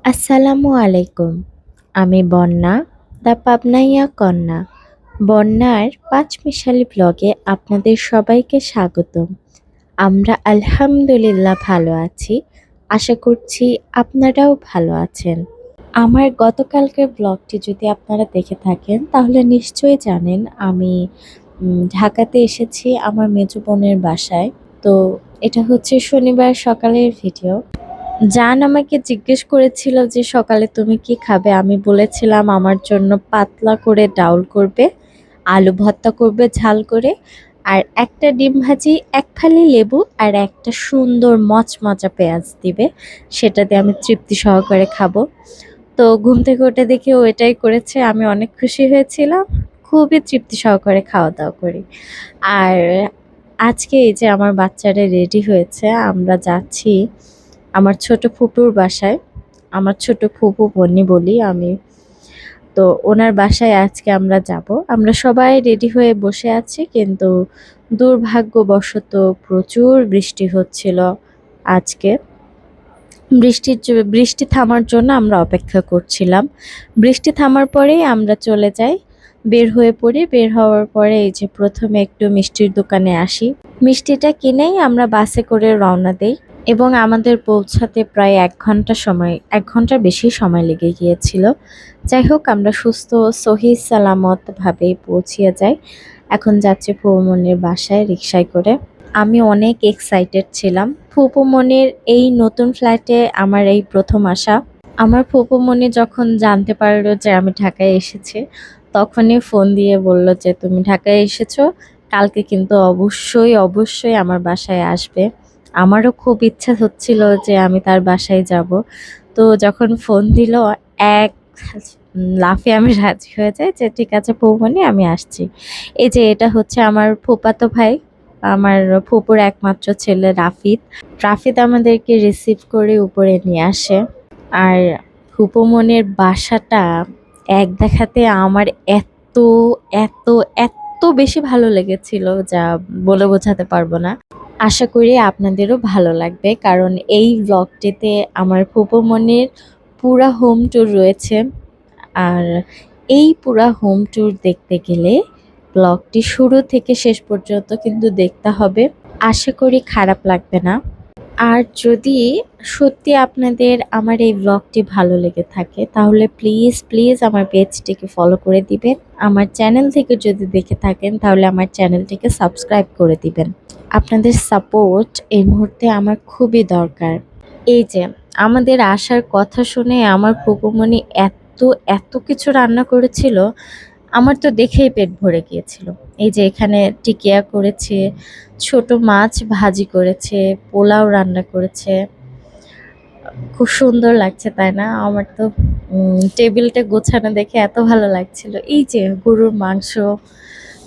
আসসালামু আলাইকুম। আমি বন্যা, দ্য পাবনাইয়া কন্যা। বন্যার পাঁচমিশালি ব্লগে আপনাদের সবাইকে স্বাগতম। আমরা আলহামদুলিল্লাহ ভালো আছি। আশা করছি আপনারাও ভালো আছেন। আমার গতকালকের ব্লগটি যদি আপনারা দেখে থাকেন তাহলে নিশ্চয়ই জানেন আমি ঢাকাতে এসেছি আমার মেজো বোনের বাসায়। তো এটা হচ্ছে শনিবার সকালের ভিডিও। জান আমাকে জিজ্ঞেস করেছিল যে সকালে তুমি কি খাবে? আমি বলেছিলাম আমার জন্য পাতলা করে ডাউল করবে, আলু ভর্তা করবে ঝাল করে, আর একটা ডিম ভাজি, এক ফালি লেবু আর একটা সুন্দর মচমচা পেঁয়াজ দিবে। সেটা দিয়ে আমি তৃপ্তি সহকারে খাবো। তো ঘুম থেকে উঠে দেখি ও এটাই করেছে। আমি অনেক খুশি হয়েছিলাম। খুবই তৃপ্তি সহকারে খাওয়া-দাওয়া করি। আর আজকে এই যে আমার বাচ্চারা রেডি হয়েছে। আমরা যাচ্ছি আমার ছোট ফুপুর বাসায়। আমার ছোট ফুপু বন্যি বলি আমি। তো ওনার বাসায় আজকে আমরা যাব। আমরা সবাই রেডি হয়ে বসে আছি, কিন্তু দুর্ভাগ্যবশত প্রচুর বৃষ্টি হচ্ছিল আজকে। বৃষ্টি থামার জন্য আমরা অপেক্ষা করছিলাম। বৃষ্টি থামার পরেই আমরা চলে যাই, বের হয়ে পড়ি। বের হওয়ার পরে এই যে প্রথমে একটু মিষ্টির দোকানে আসি। মিষ্টিটা কিনেই আমরা বাসে করে রওনা দেই এবং আমাদের পৌঁছাতে প্রায় ১ ঘন্টা সময়, ১ ঘন্টার বেশি সময় লেগে গিয়েছিল। যাই হোক আমরা সুস্থ সহি সালামতভাবেই পৌঁছিয়ে যাই। এখন যাচ্ছি ফুপুমনির বাসায় রিক্সায় করে। আমি অনেক এক্সাইটেড ছিলাম। ফুপুমনির এই নতুন ফ্ল্যাটে আমার এই প্রথম আসা। আমার ফুপুমনি যখন জানতে পারলো যে আমি ঢাকায় এসেছি, তখনই ফোন দিয়ে বলল যে, "তুমি ঢাকায় এসেছো, কালকে কিন্তু অবশ্যই আমার বাসায় আসবে।" আমারও খুব ইচ্ছা হচ্ছিল যে আমি তার বাসায় যাব। তো যখন ফোন দিল, এক লাফে আমি রাজি হয়ে যাই যে, "ঠিক আছে ফুপুমনি, আমি আসছি।" এই যে এটা হচ্ছে আমার ফুফাতো ভাই, আমার ফুপুর একমাত্র ছেলে রাফিদ। রাফিদ আমাদেরকে রিসিভ করে উপরে নিয়ে আসে। আর ফুপুমনির বাসাটা এক দেখাতে আমার এত, এত, এত বেশি ভালো লেগেছিল যা বলে বোঝাতে পারবো না। আশা করি আপনাদেরও ভালো লাগবে, কারণ এই ব্লগটিতে আমার ফুপুমনির পুরা হোম ট্যুর রয়েছে। আর এই পুরা হোম ট্যুর দেখতে গেলে ব্লগটি শুরু থেকে শেষ পর্যন্ত কিন্তু দেখতে হবে। আশা করি খারাপ লাগবে না। আর যদি সত্যি আপনাদের আমার এই ব্লগটি ভালো লেগে থাকে তাহলে প্লিজ আমার পেজটিকে ফলো করে দিবেন। আমার চ্যানেল থেকে যদি দেখে থাকেন তাহলে আমার চ্যানেলটিকে সাবস্ক্রাইব করে দিবেন। আপনাদের সাপোর্ট এই মুহূর্তে আমার খুবই দরকার। এই যে আমাদের আসার কথা শুনে আমার ফুপুমনি এত কিছু রান্না করেছিল, আমার তো দেখেই পেট ভরে গিয়েছিল। এই যে এখানে টিকিয়া করেছে, ছোট মাছ ভাজি করেছে, পোলাও রান্না করেছে। খুব সুন্দর লাগছে তাই না? আমার তো টেবিলটা গোছানো দেখে এত ভালো লাগছিল। এই যে গরুর মাংস,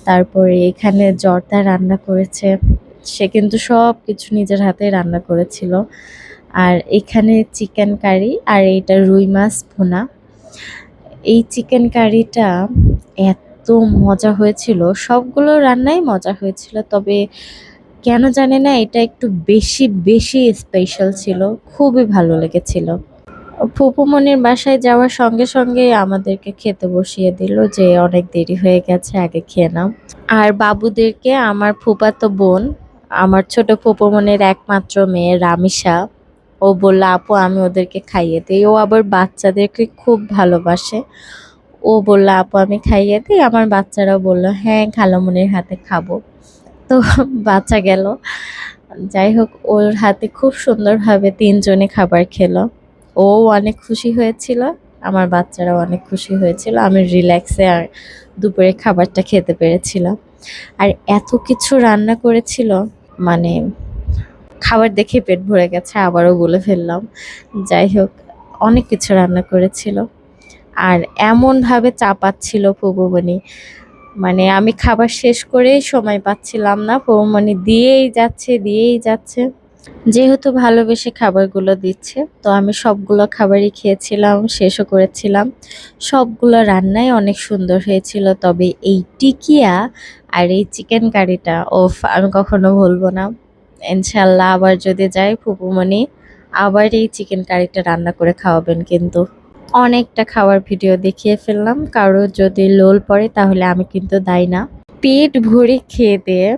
তারপরে এখানে জর্দা রান্না করেছে। সে কিন্তু সবকিছু নিজের হাতে রান্না করেছিল। আর এখানে চিকেন কারি আর এইটা রুই মাছ ভুনা। এই চিকেন কারিটা এত মজা হয়েছিল, সবগুলো রান্নাই মজা হয়েছিল। তবে কেন জানি না এটা একটু বেশি স্পেশাল ছিল। খুবই ভালো লেগেছিল। ফুপুমনির বাসায় যাওয়ার সঙ্গে আমাদেরকে খেতে বসিয়ে দিল যে অনেক দেরি হয়ে গেছে, আগে খেয়ে নাও। আর বাবুদেরকে আমার ফুফাতো বোন, আমার ছোট ফুপুমনির একমাত্র মেয়ে রামিসা, ও বলল, "আপু আমি ওদেরকে খাইয়ে দেই।" ও আবার বাচ্চাদেরকে খুব ভালোবাসে। ও বলল, "আপু আমি খাইয়ে দিই।" আমার বাচ্চারাও বলল, "হ্যাঁ খালামণির হাতে খাবো।" তো বাচ্চা গেল। যাই হোক ওর হাতে খুব সুন্দরভাবে ৩ জনে খাবার খেলো। ও অনেক খুশি হয়েছিল। আমার বাচ্চারাও অনেক খুশি হয়েছিল। আমি রিল্যাক্সে আর দুপুরের খাবারটা খেতে পেরেছিলাম। আর এত কিছু রান্না করেছিল, মানে খাবার দেখে পেট ভরে গেছে, আবারও বলে ফেললাম। যাই হোক অনেক কিছু রান্না করেছিল। আর এমনভাবে চাপাচ্ছিল ফুপুমনি, মানে আমি খাবার শেষ করেই সময় পাচ্ছিলাম না। ফুপুমনি দিয়েই যাচ্ছে। যেহেতু ভালোবেসে খাবারগুলো দিচ্ছে, তো আমি সবগুলো খাবারই খেয়েছিলাম, শেষও করেছিলাম। সবগুলো রান্নাই অনেক সুন্দর হয়েছিল। তবে এই টিকিয়া আর এই চিকেন কারিটা, ওফ! আমি কখনো ভুলব না। ইনশাআল্লাহ আবার যদি যাই ফুপুমনি আবার এই চিকেন কারিটা রান্না করে খাওয়াবেন কিন্তু। অনেকটা খাওয়ার ভিডিও দেখিয়ে ফেললাম, কারো যদি লোল পড়ে তাহলে আমি কিন্তু দায়ী না। পেট ভরে খেয়ে দিয়ে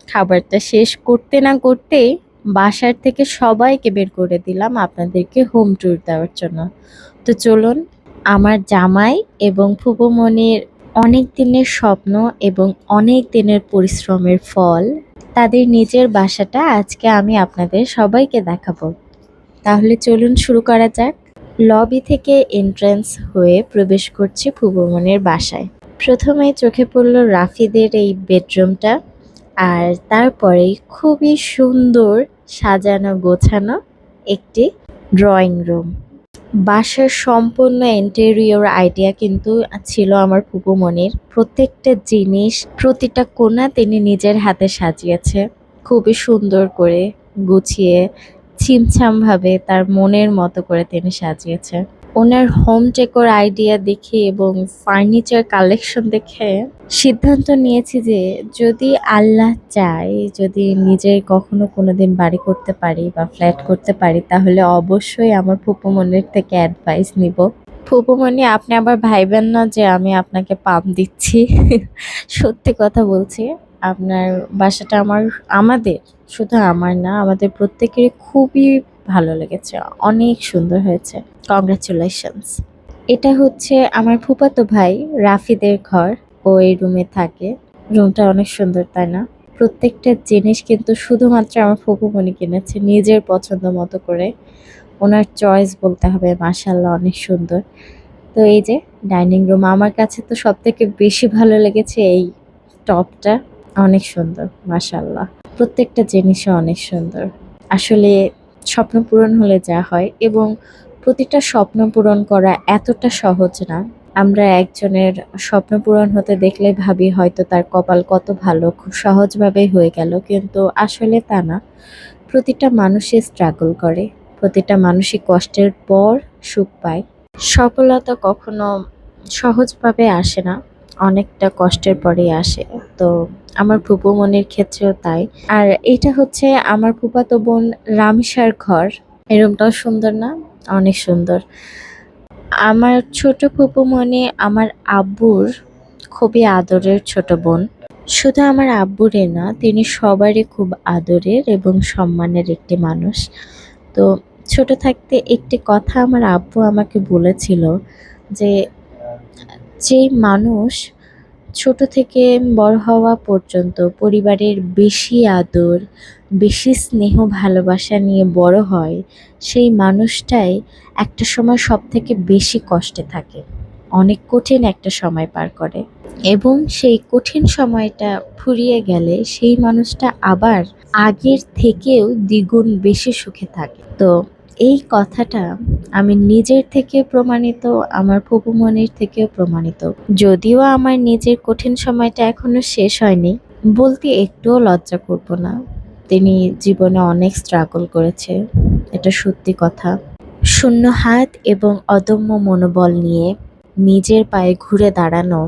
খাবারটা শেষ করতে না করতেই বাসার থেকে সবাইকে বের করে দিলাম আপনাদেরকে হোম ট্যুর দেওয়ার জন্য। তো চলুন, আমার জামাই এবং ফুপুমনির অনেক দিনের স্বপ্ন এবং অনেক দিনের পরিশ্রমের ফল, তাদের নিজের বাসাটা আজকে আমি আপনাদের সবাইকে দেখাবো। তাহলে চলুন শুরু করা যাক। লবি থেকে এন্ট্রান্স হয়ে প্রবেশ করছি ফুপুমনির বাসায়। প্রথমেই চোখে পড়ল রাফিদের এই বেডরুমটা, আর তারপরেই খুবই সুন্দর সাজানো গোছানো একটি ড্রয়িং রুম। বাসার সম্পূর্ণ ইন্টেরিয়র আইডিয়া কিন্তু ছিল আমার ফুপুমনির। প্রত্যেকটা জিনিস, প্রতিটা কোণা তিনি নিজের হাতে সাজিয়েছে খুবই সুন্দর করে, গুছিয়ে, ছিমছামভাবে তার মনের মতো করে তিনি সাজিয়েছে। ওনার হোম ডেকোর আইডিয়া দেখে এবং ফার্নিচার কালেকশন দেখে সিদ্ধান্ত নিয়েছি যে যদি আল্লাহ চায়, যদি নিজের কখনো কোনোদিন বাড়ি করতে পারি বা ফ্ল্যাট করতে পারি, তাহলে অবশ্যই আমার ফুপুমনির থেকে অ্যাডভাইস নিব। ফুপুমনি, আপনি আবার ভাইবেন না যে আমি আপনাকে পাম দিচ্ছি। সত্যি কথা বলছি, আপনার বাসাটা আমাদের, শুধু আমার না, আমাদের প্রত্যেকেরই খুবই ভালো লেগেছে। অনেক সুন্দর হয়েছে। কংগ্রাচুলেশনস। এটা হচ্ছে আমার ফুফাতো ভাই রাফিদের ঘর। ও এই রুমে থাকে। রুমটা অনেক সুন্দর, তাই না? প্রত্যেকটা জিনিস কিন্তু শুধুমাত্র আমার ফুপুমনি কিনেছে নিজের পছন্দ মতো করে। ওনার চয়েস বলতে হবে, মাশাআল্লাহ অনেক সুন্দর। তো এই যে ডাইনিং রুম, আমার কাছে তো সবথেকে বেশি ভালো লেগেছে এই টপটা। অনেক সুন্দর, মাশাআল্লাহ। প্রত্যেকটা জিনিসও অনেক সুন্দর। আসলে স্বপ্ন পূরণ হলে যা হয়, এবং প্রতিটা স্বপ্ন পূরণ করা এতটা সহজ না। আমরা একজনের স্বপ্ন পূরণ হতে দেখলে ভাবি হয়তো তার কপাল কত ভালো, খুব সহজভাবেই হয়ে গেল, কিন্তু আসলে তা না। প্রতিটা মানুষই স্ট্রাগল করে, প্রতিটা মানুষই কষ্টের পর সুখ পায়। সফলতা কখনো সহজভাবে আসে না, অনেকটা কষ্টের পরেই আসে। তো আমার ফুপুমনির ক্ষেত্রেও তাই। আর এটা হচ্ছে আমার ফুফাতো বোন রামিসার ঘর। এই রুমটাও সুন্দর না? অনেক সুন্দর। আমার ছোট ফুপুমনি আমার আব্বুর খুবই আদরের ছোট বোন। শুধু আমার আব্বুরে না, তিনি সবারই খুব আদরের এবং সম্মানের একটি মানুষ। তো ছোট থাকতে একটি কথা আমার আব্বু আমাকে বলেছিল যে, যেই মানুষ ছোট থেকে বড় হওয়া পর্যন্ত পরিবারের বেশি আদর, বেশি স্নেহ ভালোবাসা নিয়ে বড় হয়, সেই মানুষটাই একটা সময় সবথেকে বেশি কষ্টে থাকে। অনেক কঠিন একটা সময় পার করে, এবং সেই কঠিন সময়টা ফুরিয়ে গেলে সেই মানুষটা আবার আগের থেকেও দ্বিগুণ বেশি সুখে থাকে। তো এই কথাটা আমি নিজের থেকে প্রমাণিত, আমার ফুপুমনির থেকেও প্রমাণিত। যদিও আমার নিজের কঠিন সময়টা এখনো শেষ হয়নি, বলতে একটুও লজ্জা করব না। তিনি জীবনে অনেক স্ট্রাগল করেছে, এটা সত্যি কথা। শূন্য হাত এবং অদম্য মনোবল নিয়ে নিজের পায়ে ঘুরে দাঁড়ানো,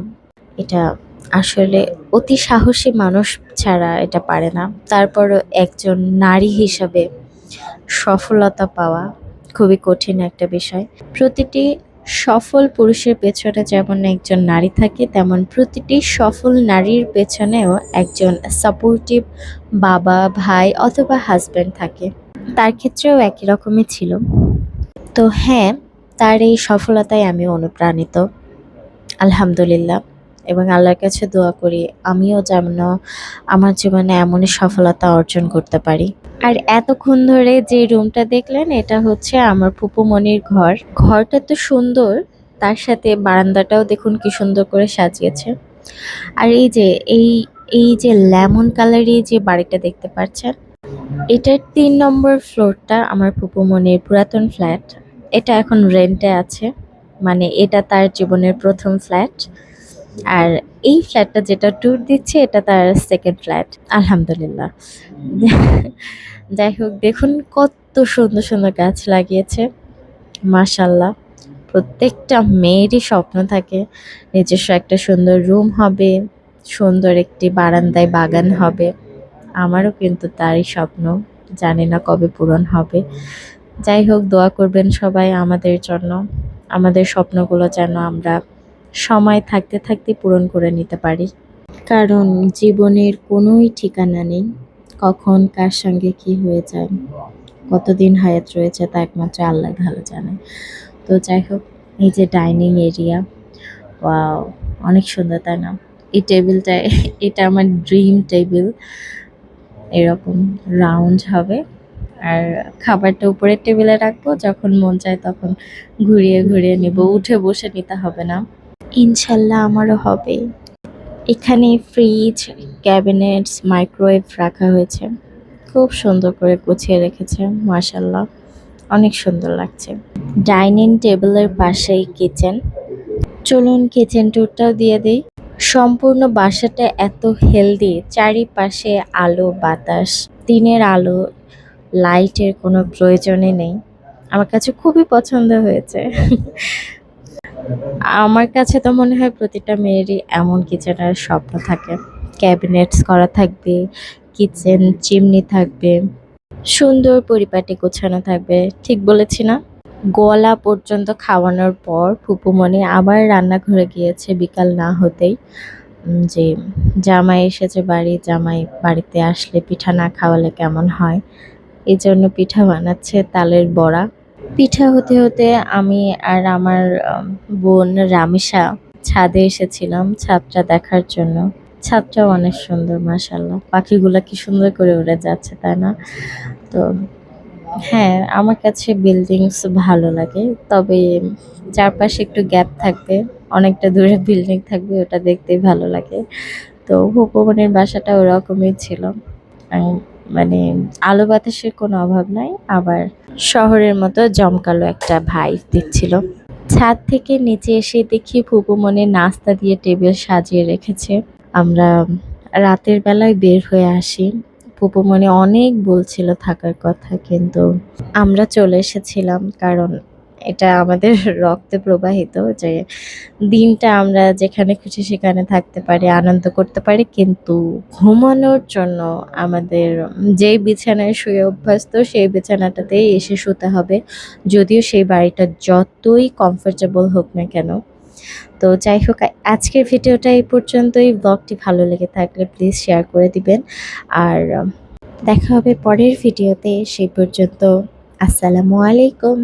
এটা আসলে অতি সাহসী মানুষ ছাড়া এটা পারে না। তারপরও একজন নারী হিসাবে সফলতা পাওয়া খুবই কঠিন একটা বিষয়। প্রতিটি সফল পুরুষের পেছনে যেমন একজন নারী থাকে, তেমন প্রতিটি সফল নারীর পেছনেও একজন সাপোর্টিভ বাবা, ভাই অথবা হাজব্যান্ড থাকে। তার ক্ষেত্রেও একই রকমই ছিল। তো হ্যাঁ, তার এই সফলতায় আমি অনুপ্রাণিত, আলহামদুলিল্লাহ। এবং আল্লাহর কাছে দোয়া করি আমিও যেন আমার জীবনে এমনই সফলতা অর্জন করতে পারি। আর এতক্ষণ ধরে যে রুমটা দেখলেন, এটা হচ্ছে আমার ফুপুমনির ঘর। ঘরটা তো সুন্দর, তার সাথে বারান্দাটাও দেখুন কি সুন্দর করে সাজিয়েছে। আর এই এই যে লেমন কালারের যে বাড়িটা দেখতে পাচ্ছেন, এটার ৩ নম্বর ফ্লোরটা আমার ফুপুমনির পুরাতন ফ্ল্যাট। এটা এখন রেন্টে আছে, মানে এটা তার জীবনের প্রথম ফ্ল্যাট। আর এই ফ্ল্যাটটা যেটা ট্যুর দিচ্ছে, এটা তার সেকেন্ড ফ্ল্যাট, আলহামদুলিল্লাহ। যাই হোক, দেখুন কত সুন্দর সুন্দর গাছ লাগিয়েছে, মাশাল্লাহ। প্রত্যেকটা মেয়েরই স্বপ্ন থাকে নিজস্ব একটা সুন্দর রুম হবে, সুন্দর একটি বারান্দায় বাগান হবে। আমারও কিন্তু তারই স্বপ্ন, জানি না কবে পূরণ হবে। যাই হোক, দোয়া করবেন সবাই আমাদের জন্য, আমাদের স্বপ্নগুলো যেন আমরা সময় থাকতে থাকতে পূরণ করে নিতে পারি। কারণ জীবনের কোনোই ঠিকানা নেই, কখন কার সঙ্গে কি হয়ে যায়, কতদিন হায়াত রয়েছে তা একমাত্র আল্লাহ ভালো জানে। তো যাই হোক, এই যে ডাইনিং এরিয়া, ওয়াও, অনেক সুন্দর তাই না? এই টেবিলটা এটা আমার ড্রিম টেবিল। এরকম রাউন্ড হবে, আর খাবারটা উপরের টেবিলে রাখবো, যখন মন চায় তখন ঘুরিয়ে ঘুরিয়ে নিব, উঠে বসে নিতে হবে না। ইনশাল্লাহ আমারও হবে। এখানে ফ্রিজ, ক্যাবিনেটস, মাইক্রোওয়েভ রাখা হয়েছে, খুব সুন্দর করে গুছিয়ে রেখেছে, মাশাল্লাহ অনেক সুন্দর লাগছে। ডাইনিং টেবিলের পাশেই কিচেন। চলুন কিচেন ট্যুরটাও দিয়ে দিই। সম্পূর্ণ বাসাটা এত হেলদি, চারিপাশে আলো বাতাস, দিনের আলো, লাইটের কোনো প্রয়োজনই নেই। আমার কাছে খুবই পছন্দ হয়েছে। আমার কাছে তো মনে হয় প্রতিটা মেয়েরই এমন কিচেনের স্বপ্ন থাকে। ক্যাবিনেটস করা থাকবে, কিচেন চিমনি থাকবে, সুন্দর পরিপাটি গোছানো থাকবে। ঠিক বলেছি না? গলা পর্যন্ত খাওয়ানোর পর ফুপুমণি আবার রান্নাঘরে গিয়েছে বিকাল না হতেই। যে জামাই এসেছে বাড়ি, জামাই বাড়িতে আসলে পিঠা না খাওয়ালে কেমন হয়, এই জন্য পিঠা বানাচ্ছে, তালের বড়া। পিঠা হতে হতে আমি আর আমার বোন রামিসা ছাদে এসেছিলাম ছাদটা দেখার জন্য। ছাদটাও অনেক সুন্দর, মাশাআল্লাহ, পাখিগুলা কি সুন্দর করে উড়ে যাচ্ছে তাই না? তো হ্যাঁ, আমার কাছে বিল্ডিংস ভালো লাগে, তবে চারপাশে একটু গ্যাপ থাকবে, অনেকটা দূরে বিল্ডিং থাকবে, ওটা দেখতেই ভালো লাগে। তো উপবনের বাসাটা ওরকমই ছিল। আম মানে আলো বাতাসের কোনো অভাব নাই, আবার শহরের মতো জমকালো একটা ভাইব দিচ্ছিল। ছাদ থেকে নিচে এসে দেখি ফুপুমনি নাস্তা দিয়ে টেবিল সাজিয়ে রেখেছে। আমরা রাতের বেলায় বের হয়ে আসি। ফুপুমনি অনেক বলছিল থাকার কথা, কিন্তু আমরা চলে এসেছিলাম, কারণ এটা আমাদের রক্তে প্রবাহিত যে দিনটা আমরা যেখানে খুশি সেখানে থাকতে পারি, আনন্দ করতে পারি, কিন্তু ঘুমানোর জন্য আমাদের যেই বিছানায় শুয়ে অভ্যস্ত সেই বিছানাটাতেই এসে শুতে হবে, যদিও সেই বাড়িটা যতই কমফোর্টেবল হোক না কেন। তো যাই হোক, আজকের ভিডিওটা এই পর্যন্তই। ব্লগটি ভালো লেগে থাকলে প্লিজ শেয়ার করে দিবেন, আর দেখা হবে পরের ভিডিওতে। সেই পর্যন্ত আসসালামু আলাইকুম।